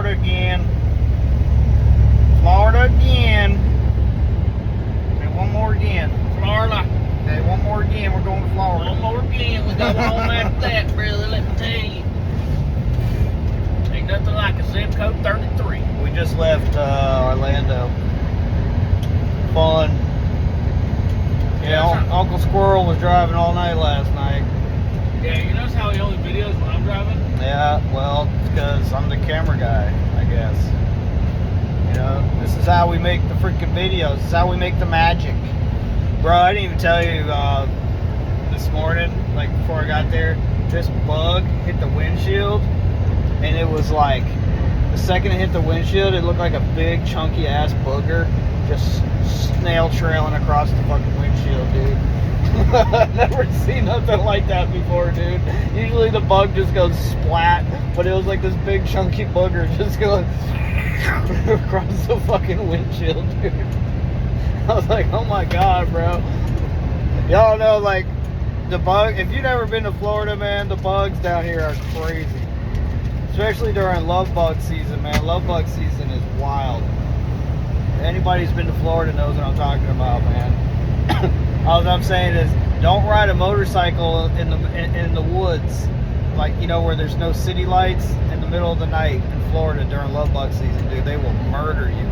Florida again. Florida again. Okay, one more again. Florida. Okay, one more again. We're going to Florida. One more again. We got one after that, brother. Let me tell you. Ain't nothing like a zip code 33. We just left Orlando. Fun. Yeah, Uncle Squirrel was driving all night last night. Yeah, you notice how he only videos when I'm driving? Yeah, well, it's because I'm the camera guy, I guess. You know, this is how we make the freaking videos. This is how we make the magic. Bro, I didn't even tell you this morning, like before I got there, this bug hit the windshield, and it was like, the second it hit the windshield, it looked like a big chunky ass booger just snail trailing across the fucking windshield, dude. I've never seen nothing like that before, dude. Usually the bug just goes splat, but it was like this big chunky booger just going across the fucking windshield, dude. I was like, oh my god, bro. Y'all know, like, the bug, if you've never been to Florida, man, the bugs down here are crazy. Especially during love bug season, man. Love bug season is wild. Anybody who's been to Florida knows what I'm talking about, man. All I'm saying is, don't ride a motorcycle in the woods, like, you know, where there's no city lights in the middle of the night in Florida during love bug season, dude. They will murder you.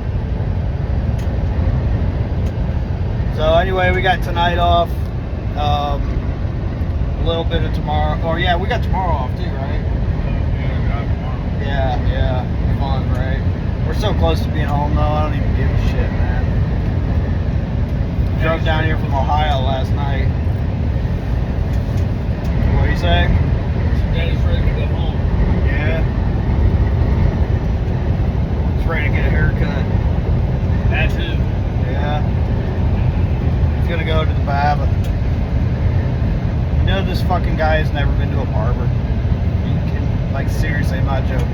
So anyway, we got tonight off. A little bit of tomorrow. Or yeah, we got tomorrow off too, right? Yeah. Fun, right? We're so close to being home though. I don't even give a shit, man. Drove down here from Ohio last night. What do you say? Daddy's ready to go home. Yeah. He's ready to get a haircut. That too. Yeah. He's gonna go to the barber. You know, this fucking guy has never been to a barber. You can, like, seriously, I'm not joking.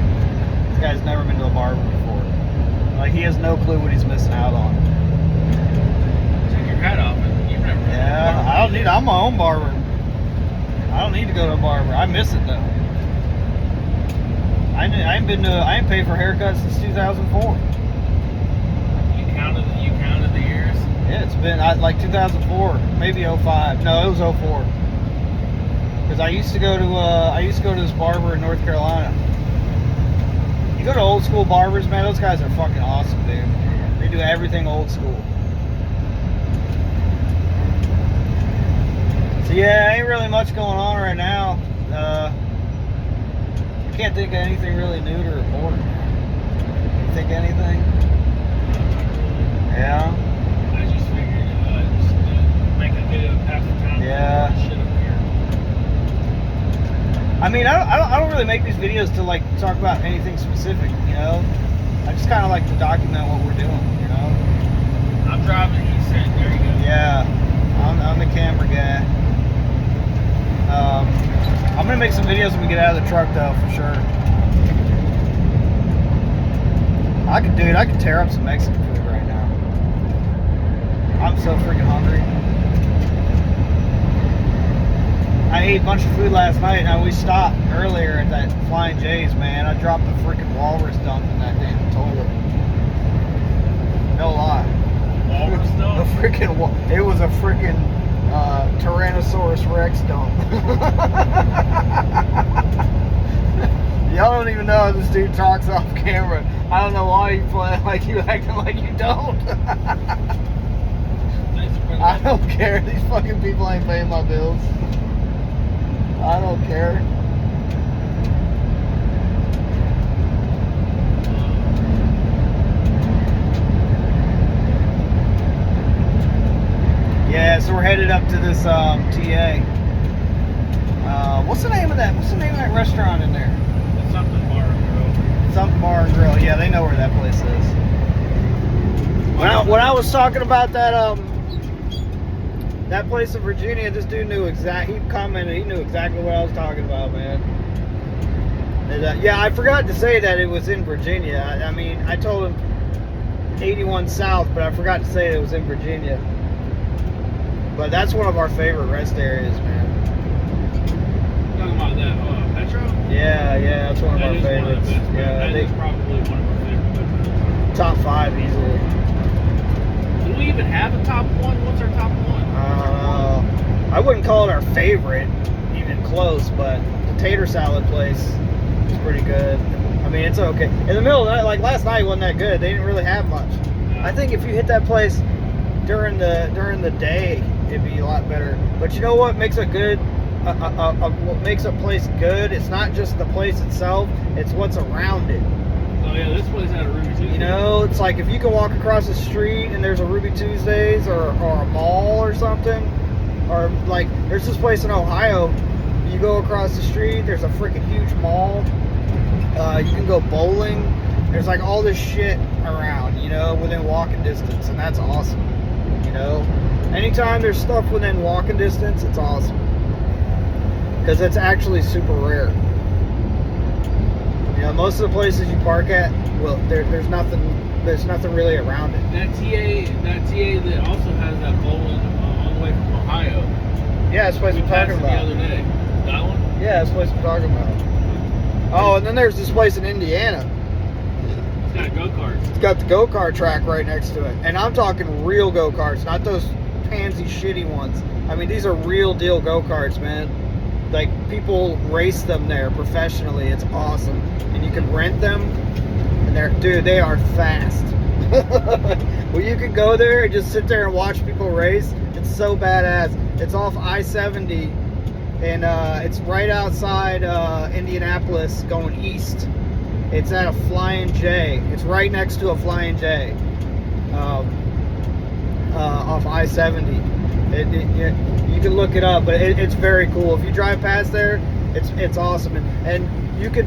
This guy's never been to a barber before. Like, he has no clue what he's missing out on. Take your hat off. You've never been Yeah, I don't need. I'm my own barber. I don't need to go to a barber. I miss it though. I ain't paid for haircuts since 2004. You counted the years? Yeah, it's been like 2004, maybe 05. No, it was 04. Because I used to go to this barber in North Carolina. You go to old school barbers, man. Those guys are fucking awesome, dude. They do everything old school. So yeah, ain't really much going on right now. I can't think of anything really new to report. You think anything? Yeah. I just figured just make a video half the time. Yeah. Shit up here. I mean, I don't really make these videos to like talk about anything specific, you know. I just kind of like to document what we're doing, you know. I'm driving. He said, "There you go." Yeah, I'm the camera guy. I'm gonna make some videos when we get out of the truck, though, for sure. I could tear up some Mexican food right now. I'm so freaking hungry. I ate a bunch of food last night, and we stopped earlier at that Flying J's, man. I dropped the freaking walrus dump in that damn toilet. No lie. Walrus dump? It was a freaking Tyrannosaurus Rex dump. Y'all don't even know how this dude talks off camera. I don't know why you play like you acting like you don't. I don't care. These fucking people ain't paying my bills. I don't care. Yeah, so we're headed up to this TA. What's the name of that? What's the name of that restaurant in there? Something Bar and Grill. Something Bar and Grill. Yeah, they know where that place is. When I was talking about that that place in Virginia, this dude knew he commented, he knew exactly what I was talking about, man. And, yeah, I forgot to say that it was in Virginia. I mean, I told him 81 South, but I forgot to say it was in Virginia. But that's one of our favorite rest areas, man. Talking about that Petro? Yeah. Yeah, it's one of That our is one of the favorites. best. Yeah, That is probably one of our favorite booger. top 5 easily. Do we even have a top one? What's our top one? I wouldn't call it our favorite, even close, but the tater salad place is pretty good. I mean, it's okay. In the middle of the night, like last night wasn't that good. They didn't really have much. No. I think if you hit that place during the day, it'd be a lot better. But you know what makes a good what makes a place good? It's not just the place itself; it's what's around it. Oh yeah, this place had a Ruby Tuesday. You know, it's like if you can walk across the street and there's a Ruby Tuesdays or a mall or something, or like there's this place in Ohio. You go across the street, there's a freaking huge mall. You can go bowling. There's like all this shit around, you know, within walking distance, and that's awesome. You know, anytime there's stuff within walking distance, it's awesome because it's actually super rare. You know, most of the places you park at, well, there's nothing really around it. That TA that also has that bowling all the way from Ohio. Yeah, that's the place We we're passed talking it the about. other day. That one? Yeah, that's the place we're talking about. Oh, and then there's this place in Indiana. It's got go-karts. It's got the go-kart track right next to it. And I'm talking real go-karts, not those pansy shitty ones. I mean, these are real deal go-karts, man. Like, people race them there professionally. It's awesome. And you can rent them. And they are fast. Well, you can go there and just sit there and watch people race. It's so badass. It's off I-70. And it's right outside Indianapolis going east. It's at a Flying J. It's right next to a Flying J off I-70. You can look it up, but it's very cool. If you drive past there, it's awesome. And you can,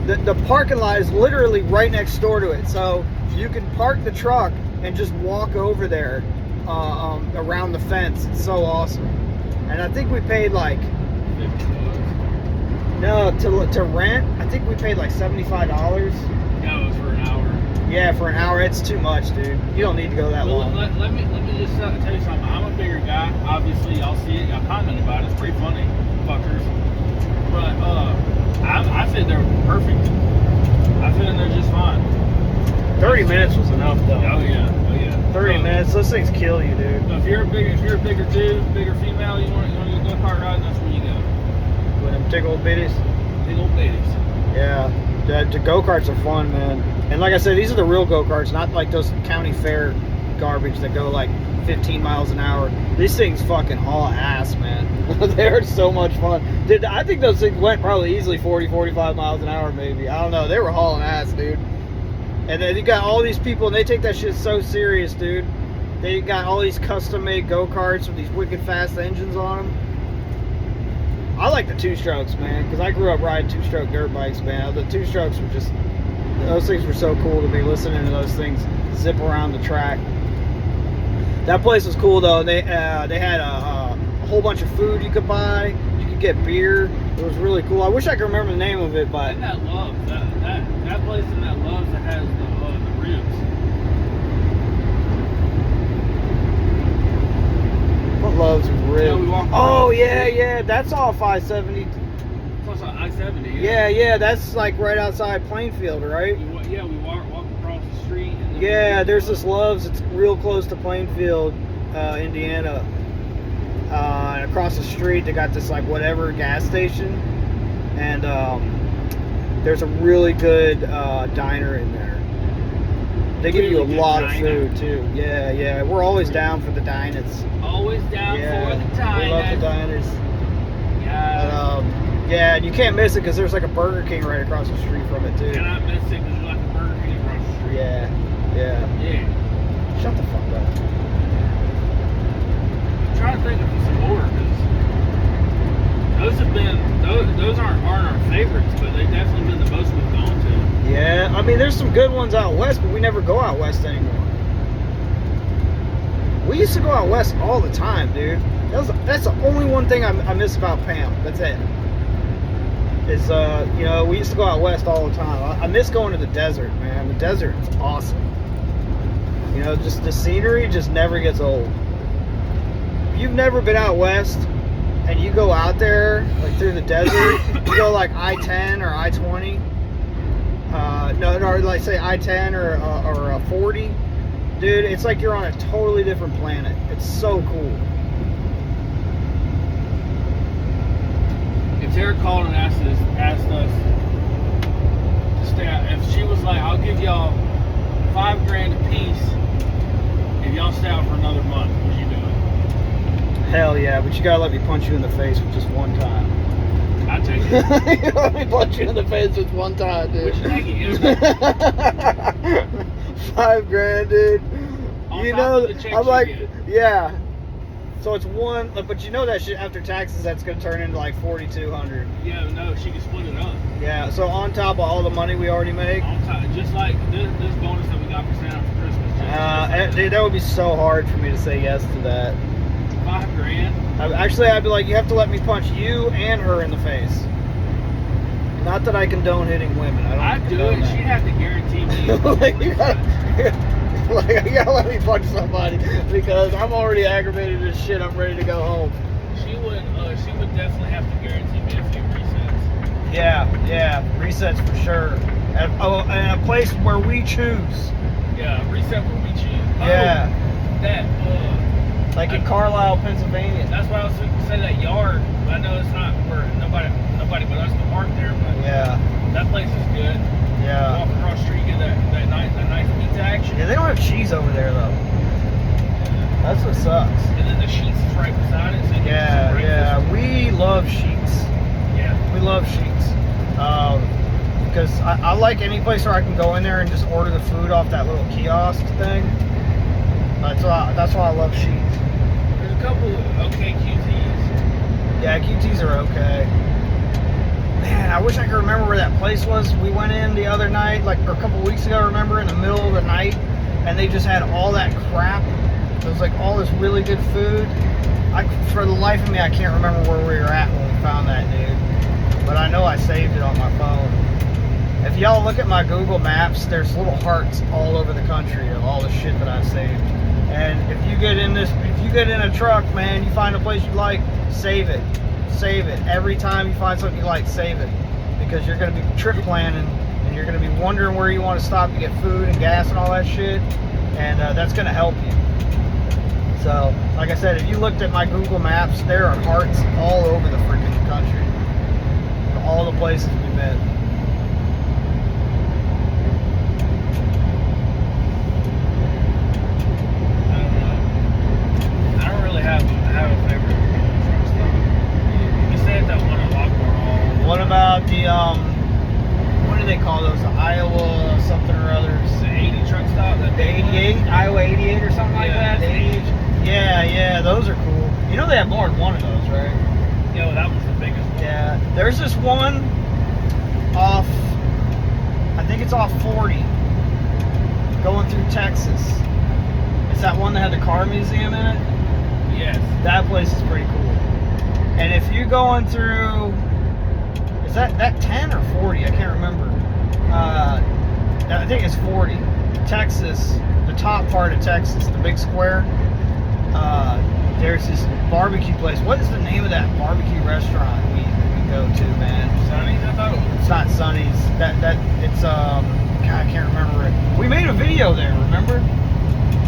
the parking lot is literally right next door to it. So you can park the truck and just walk over there around the fence. It's so awesome. And I think we paid like, no, to rent, I think we paid like $75. No, it was for an hour. Yeah, for an hour, it's too much, dude. You don't need to go that Well, long. let me just tell you something. I'm a bigger guy. Obviously, y'all see it. Y'all comment about it. It's pretty funny, fuckers. But I said they're perfect. I fit in there just fine. 30 minutes was enough, though. Oh yeah, 30 minutes, those things kill you, dude. So if you're a bigger dude, bigger female, you want to go kart riding, that's where you go. With them big old bitties. Big old babies. Yeah, the go-karts are fun, man. And like I said, these are the real go-karts, not like those county fair garbage that go like 15 miles an hour. These things fucking haul ass, man. They're so much fun. Dude, I think those things went probably easily 40, 45 miles an hour, maybe. I don't know. They were hauling ass, dude. And then you got all these people, and they take that shit so serious, dude. They got all these custom-made go-karts with these wicked fast engines on them. I like the two-strokes, man, because I grew up riding two-stroke dirt bikes, man. The two-strokes were just, those things were so cool to me, listening to those things zip around the track. That place was cool, though. They had a whole bunch of food you could buy. You could get beer. It was really cool. I wish I could remember the name of it, but... And that Loves, that place in that Loves that has the ribs. What Loves with ribs? Yeah, we walked Oh, across the yeah, street. yeah. That's off I-70. Plus on I-70. Yeah, that's like right outside Plainfield, right? We walk across the street. And then Yeah, there's this Loves. It's real close to Plainfield, Indiana. Across the street, they got this like whatever gas station, and there's a really good diner in there. They give you a Really good lot of diner. food too. Yeah. We're always down for the diners. Always down for the we love the diners. diners. Yeah. Yeah, and you can't miss it because there's like a Burger King right across the street from it too. Cannot miss it because there's like a Burger King across the street. Yeah. Yeah. Shut the fuck up. I'm trying to think of some more because those aren't our favorites, but they've definitely been the most we've gone to. Yeah, I mean, there's some good ones out west, but we never go out west anymore. We used to go out west all the time, dude. That's the only one thing I miss about Pam. That's it. Is we used to go out west all the time. I miss going to the desert, man. The desert is awesome. You know, just the scenery just never gets old. If you've never been out west and you go out there like through the desert, you go like I-10 or I-20. No, like say I-10 or a 40. Dude, it's like you're on a totally different planet. It's so cool. If Tara called and asked us to stay out, if she was like, I'll give y'all $5,000 a piece if y'all stay out for another month, would you do it? Hell yeah, but you gotta let me punch you in the face with just one time. I'd take it. You let me punch you in the face with one time, dude. Would you take it? $5,000, dude. On You top know, of the check I'm you like, get. yeah. So it's one, but you know that shit after taxes, that's gonna turn into like $4,200. Yeah, no, she can split it up. Yeah. So on top of all the money we already make, On top, just like this bonus that we got for Santa for Christmas. dude, that would be so hard for me to say yes to that. $5,000. Actually, I'd be like, you have to let me punch you and her in the face. Not that I condone hitting women. I'd do it. She'd have to guarantee me. Like, you gotta, like, you gotta let me punch somebody because I'm already aggravated as shit. I'm ready to go home. She would definitely have to guarantee me a few resets. Yeah, resets for sure. And a place where we choose. Yeah, reset where we choose. Yeah. Like in Carlisle, Pennsylvania. That's why I was going to say that yard. I know it's not where nobody but us can park there, but Yeah. that place is good. Yeah. Walk across the street, get that nice pizza action. Yeah, they don't have cheese over there though. That's what sucks. And then the sheets is right beside it. So you can get some Yeah. breakfast. We love sheets. Yeah. We love sheets. Because I like any place where I can go in there and just order the food off that little kiosk thing. That's why I love sheets. There's a couple okay QTs. Yeah, QTs are okay. Man, I wish I could remember where that place was. We went in the other night, like or a couple weeks ago, remember, in the middle of the night, and they just had all that crap. It was like all this really good food. For the life of me, I can't remember where we were at when we found that, dude. But I know I saved it on my phone. If y'all look at my Google Maps, there's little hearts all over the country of all the shit that I've saved. And if you get in a truck, man, you find a place you like, save it. Save it. Every time you find something you like, save it. Because you're going to be trip planning and you're going to be wondering where you want to stop to get food and gas and all that shit. And that's going to help you. So, like I said, if you looked at my Google Maps, there are hearts all over the freaking country. All the places we've been. Have a favorite truck stop. You say that one at Lockmore Hall. What about the what do they call those? The Iowa something or others? The 80 truck stop. The 88, Iowa 88 or something like that. The 88. Yeah, those are cool. You know they have more than one of those, right? Yeah, well, that was the biggest one. Yeah, there's this one off. I think it's off 40, going through Texas. It's that one that had the car museum in it. Yes. That place is pretty cool. And if you're going through, is that 10 or 40? I can't remember. I think it's 40. Texas, the top part of Texas, the big square. There's this barbecue place. What is the name of that barbecue restaurant we go to, man? Sonny's? I thought it was. It's not Sonny's. It's God, I can't remember it. We made a video there, remember?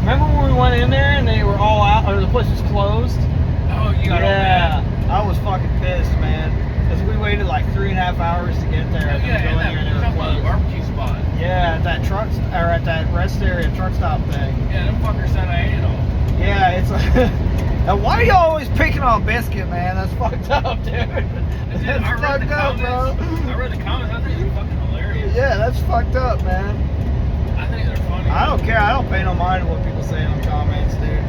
Remember when we went in there and they were all out, or the place was closed? Oh, you got all that. Yeah, I was fucking pissed, man. Because we waited like 3.5 hours to get there. Oh, yeah, and that closed. barbecue spot. Yeah, at that truck, or at that rest area truck stop thing. Yeah, them fuckers said I ate it all. Yeah, it's like, now why are y'all always picking on Biscuit, man? That's fucked up, dude. That's fucked up, bro. I read the comments. I think they're fucking hilarious. Yeah, that's fucked up, man. I think they're funny. I don't care. I don't pay no mind to what people say in the comments, dude.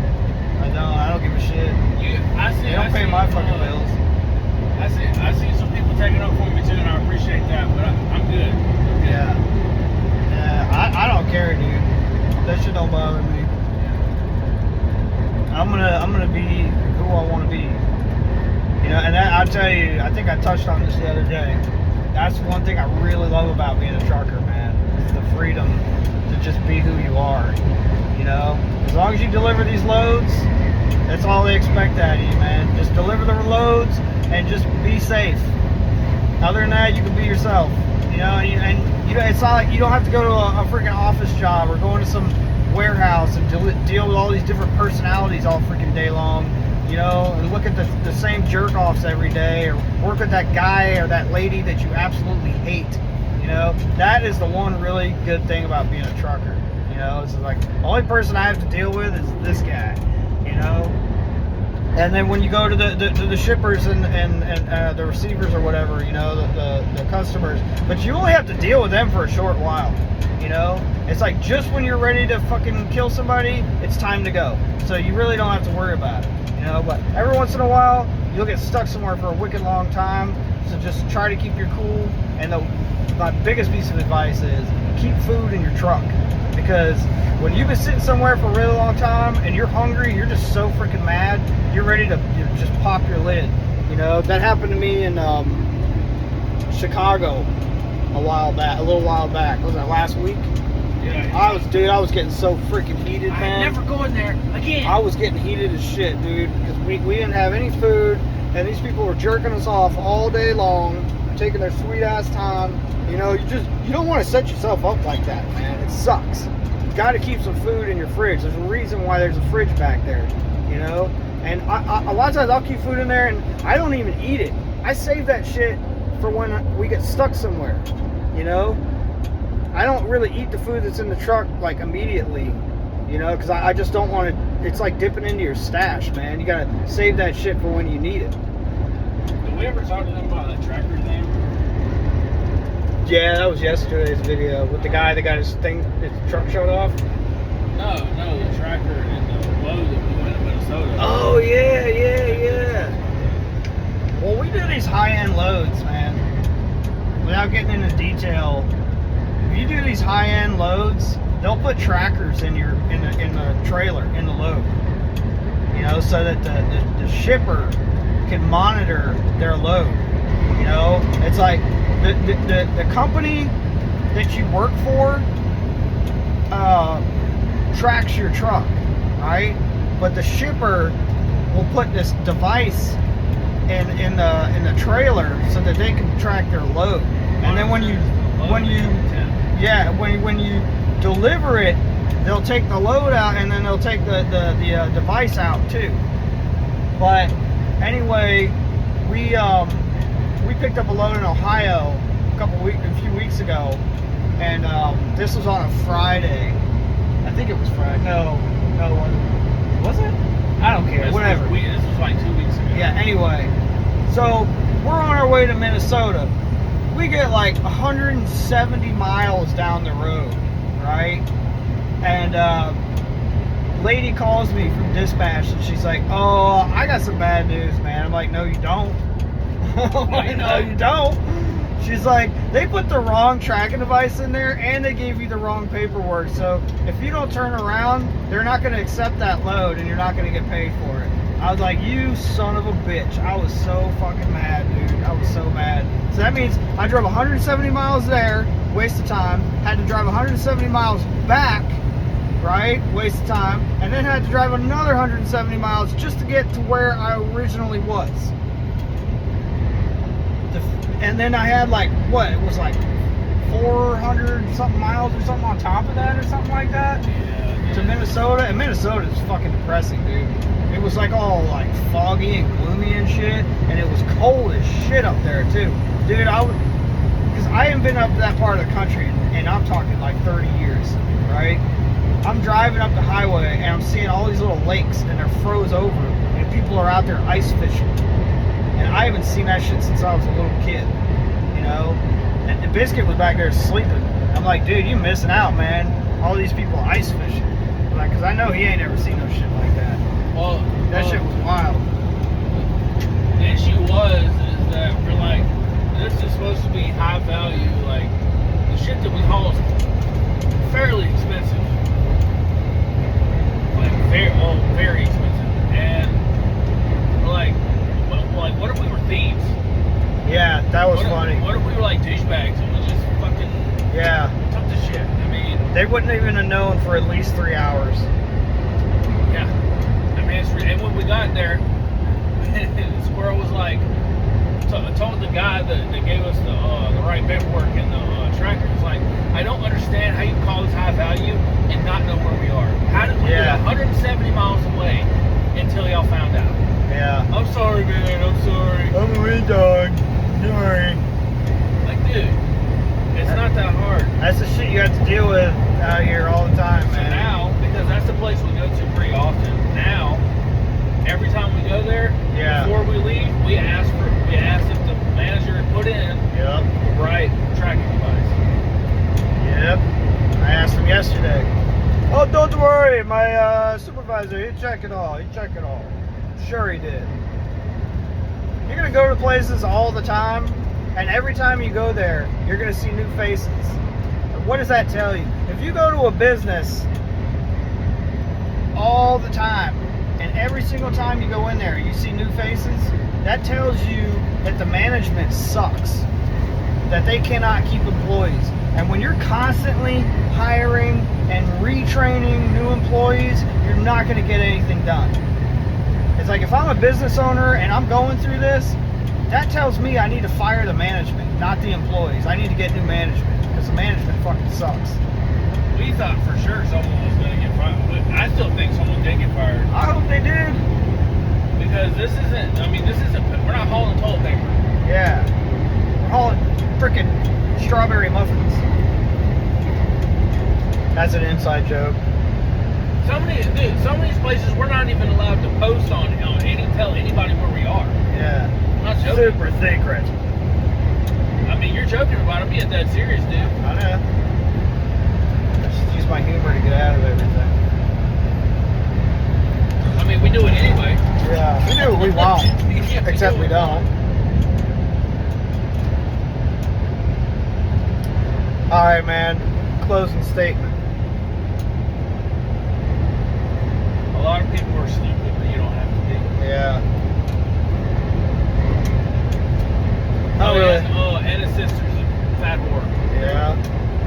I don't give a shit. They don't pay my fucking bills. I see some people taking up for me too, and I appreciate that. But I'm good. Yeah. I don't care, dude. That shit don't bother me. I'm gonna be who I want to be. You know, and I'll tell you, I think I touched on this the other day. That's one thing I really love about being a trucker, man. It's the freedom to just be who you are. You You know, as long as you deliver these loads, that's all they expect out of you, man. Just deliver the loads and just be safe. Other than that, you can be yourself. You know, and you know, it's not like you don't have to go to a freaking office job or go into some warehouse and deal with all these different personalities all freaking day long. You know, and look at the same jerk offs every day, or work with that guy or that lady that you absolutely hate. You know, that is the one really good thing about being a trucker. You know, it's like the only person I have to deal with is this guy. You know, and then when you go to the shippers and the receivers or whatever, you know, the customers, but you only have to deal with them for a short while. You know, it's like just when you're ready to fucking kill somebody, it's time to go. So you really don't have to worry about it. You know, but every once in a while, you'll get stuck somewhere for a wicked long time. So just try to keep your cool. And my biggest piece of advice is keep food in your truck, because when you've been sitting somewhere for a really long time and you're hungry, you're just so freaking mad, you're ready to just pop your lid. You know, that happened to me in Chicago a little while back. Was that last week? Yeah. I was getting so freaking heated, man. I'm never going there again. I was getting heated as shit, dude, because we didn't have any food, and these people were jerking us off all day long, taking their sweet ass time. You know, you don't want to set yourself up like that, man. It sucks. You got to keep some food in your fridge. There's a reason why there's a fridge back there, you know. And a lot of times I'll keep food in there, and I don't even eat it. I save that shit for when we get stuck somewhere, you know. I don't really eat the food that's in the truck like immediately, you know, because I just don't want to. It's like dipping into your stash, man. You gotta save that shit for when you need it. Did we ever talk to them about that tracker thing? Yeah, that was yesterday's video with the guy that got his truck shut off. No, the tracker and the load that we went to Minnesota. Oh yeah. Well, we do these high-end loads, man. Without getting into detail. If you do these high-end loads, they'll put trackers in the trailer, in the load. You know, so that the shipper can monitor their load. You know, it's like the company that you work for tracks your truck, right? But the shipper will put this device in the trailer so that they can track their load. And then when you deliver it, they'll take the load out, and then they'll take the device out too. But anyway, we picked up a load in Ohio a few weeks ago, and this was on a Friday. I think it was Friday. No, was it? I don't care. Whatever. This was like 2 weeks ago. Yeah. Anyway, so we're on our way to Minnesota. We get like 170 miles down the road, right? And lady calls me from dispatch, and she's like, "Oh, I got some bad news, man." I'm like, "No, you don't." No, you don't. She's like, "They put the wrong tracking device in there, and they gave you the wrong paperwork. So if you don't turn around, they're not going to accept that load, and you're not going to get paid for it." I was like, "You son of a bitch." I was so fucking mad, dude. I was so mad. So that means I drove 170 miles there, waste of time. Had to drive 170 miles back, right? Waste of time. And then had to drive another 170 miles just to get to where I originally was. And then I had like, what? It was like 400 something miles or something on top of that or something like that. Yeah. To Minnesota. And Minnesota is fucking depressing, dude. It was like all like foggy and gloomy and shit, and it was cold as shit up there too, dude. Because I haven't been up to that part of the country, and I'm talking like 30 years, right? I'm driving up the highway, and I'm seeing all these little lakes, and they're froze over, and people are out there ice fishing, and I haven't seen that shit since I was a little kid, you know. And Biscuit was back there sleeping. I'm like, dude, you missing out, man. All these people ice fishing, like, because I know he ain't ever seen no shit like that. Well, that shit was wild. The issue is that we're like, this is supposed to be high value, like, the shit that we haul is fairly expensive. Like, very expensive. And we're like, what if we were thieves? Yeah, that was funny. What if we were like douchebags and we just fucking took the shit? I mean, They wouldn't even have known for at least 3 hours. Yeah. I mean, and when we got there, the squirrel was like, I told the guy that gave us the right paperwork and the tracker, was like, I don't understand how you call this high value and not know where we are. How did we get 170 miles away until y'all found out? Yeah. I'm sorry, man. I'm sorry. I'm a weed dog. Sorry. Like, dude, it's not that hard. That's the shit you have to deal with out here all the time, So man. now, because that's the place we go to pretty often, now, every time we go there, before we leave, we ask if the manager had put in the right tracking device. Yep. I asked him yesterday. Oh, don't worry, my supervisor, he'd check it all. Sure he did. You're gonna go to places all the time, and every time you go there, you're gonna see new faces. What does that tell you? If you go to a business all the time, and every single time you go in there, you see new faces, that tells you that the management sucks. That they cannot keep employees. And when you're constantly hiring and retraining new employees, you're not going to get anything done. It's like if I'm a business owner and I'm going through this, that tells me I need to fire the management, not the employees. I need to get new management because the management fucking sucks. We thought for sure someone was going to get fired, but I still think someone did get fired. I hope they did. Because this isn't, we're not hauling toilet paper. Yeah. We're hauling frickin' strawberry muffins. That's an inside joke. Some of these places we're not even allowed to post on tell anybody where we are. Yeah. I'm not joking. Super secret. I mean, you're joking about it. I'm being dead serious, dude. I know. I just use my humor to get out of everything. I mean, we do it anyway. Yeah, we do what we want. Yeah, Except we don't. Alright, man. Closing statement. A lot of people are stupid, but you don't have to be. Yeah. Not really. And his sister's a fat whore. Yeah.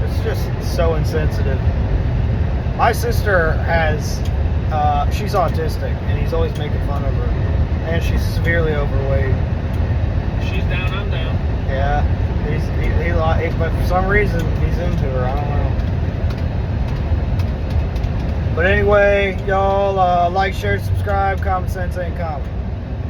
It's just so insensitive. My sister has, she's autistic, and he's always making fun of her. And she's severely overweight. She's down, I'm down. Yeah. But for some reason, he's into her. I don't know. But anyway, y'all like, share, subscribe, comment, sensei, and comment.